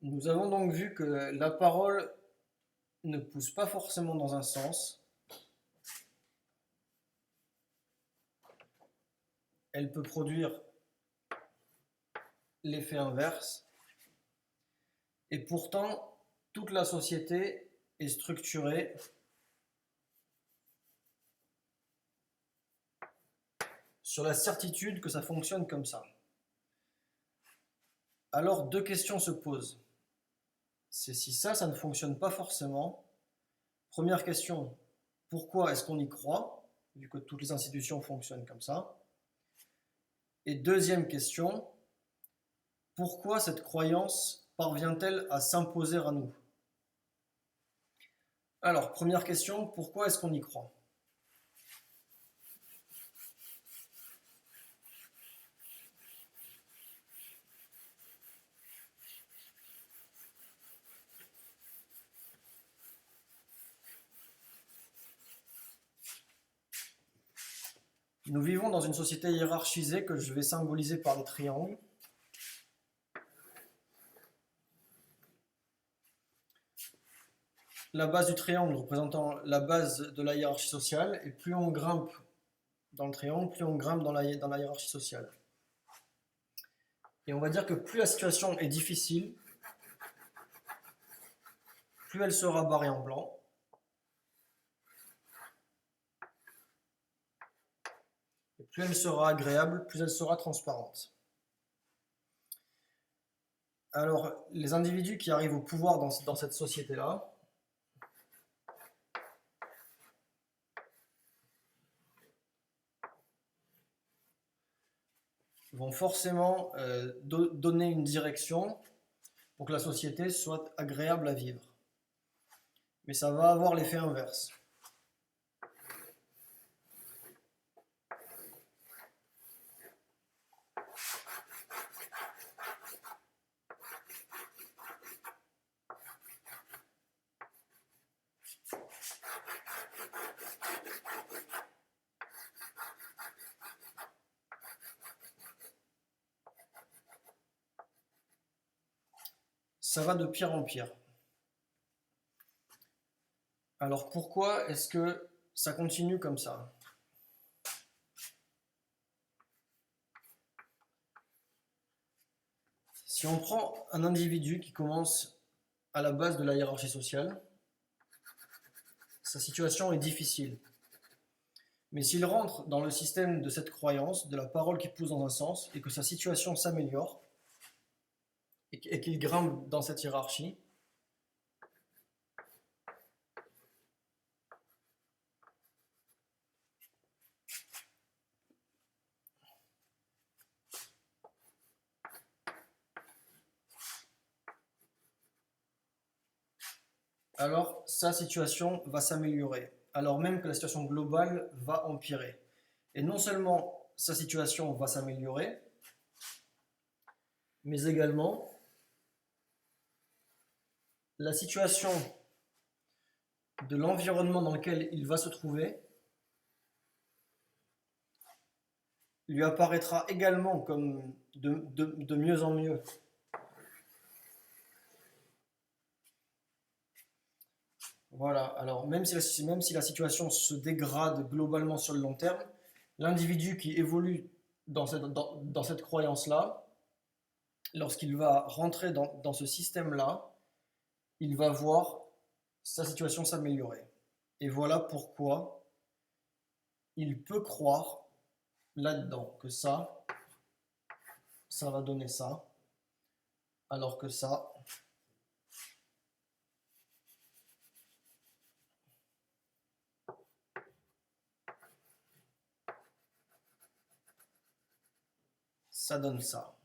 Nous avons donc vu que la parole ne pousse pas forcément dans un sens, elle peut produire l'effet inverse, et pourtant toute la société est structurée sur la certitude que ça fonctionne comme ça. Alors deux questions se posent. C'est si ça ne fonctionne pas forcément. Première question, pourquoi est-ce qu'on y croit, vu que toutes les institutions fonctionnent comme ça? Et deuxième question, pourquoi cette croyance parvient-elle à s'imposer à nous? Alors, première question, pourquoi est-ce qu'on y croit? Nous vivons dans une société hiérarchisée que je vais symboliser par des triangles. La base du triangle représentant la base de la hiérarchie sociale, et plus on grimpe dans le triangle, plus on grimpe dans la hiérarchie sociale. Et on va dire que plus la situation est difficile, plus elle sera barrée en blanc, et plus elle sera agréable, plus elle sera transparente. Alors, les individus qui arrivent au pouvoir dans cette société-là, vont forcément donner une direction pour que la société soit agréable à vivre. Mais ça va avoir l'effet inverse. Ça va de pire en pire. Alors pourquoi est-ce que ça continue comme ça? Si on prend un individu qui commence à la base de la hiérarchie sociale, sa situation est difficile. Mais s'il rentre dans le système de cette croyance, de la parole qui pousse dans un sens, et que sa situation s'améliore, et qu'il grimpe dans cette hiérarchie, alors sa situation va s'améliorer, alors même que la situation globale va empirer. Et non seulement sa situation va s'améliorer, mais également la situation de l'environnement dans lequel il va se trouver lui apparaîtra également comme de mieux en mieux. Voilà, alors même si la situation se dégrade globalement sur le long terme, l'individu qui évolue dans cette croyance-là, lorsqu'il va rentrer dans ce système-là, il va voir sa situation s'améliorer. Et voilà pourquoi il peut croire là-dedans que ça va donner ça, alors que ça donne ça.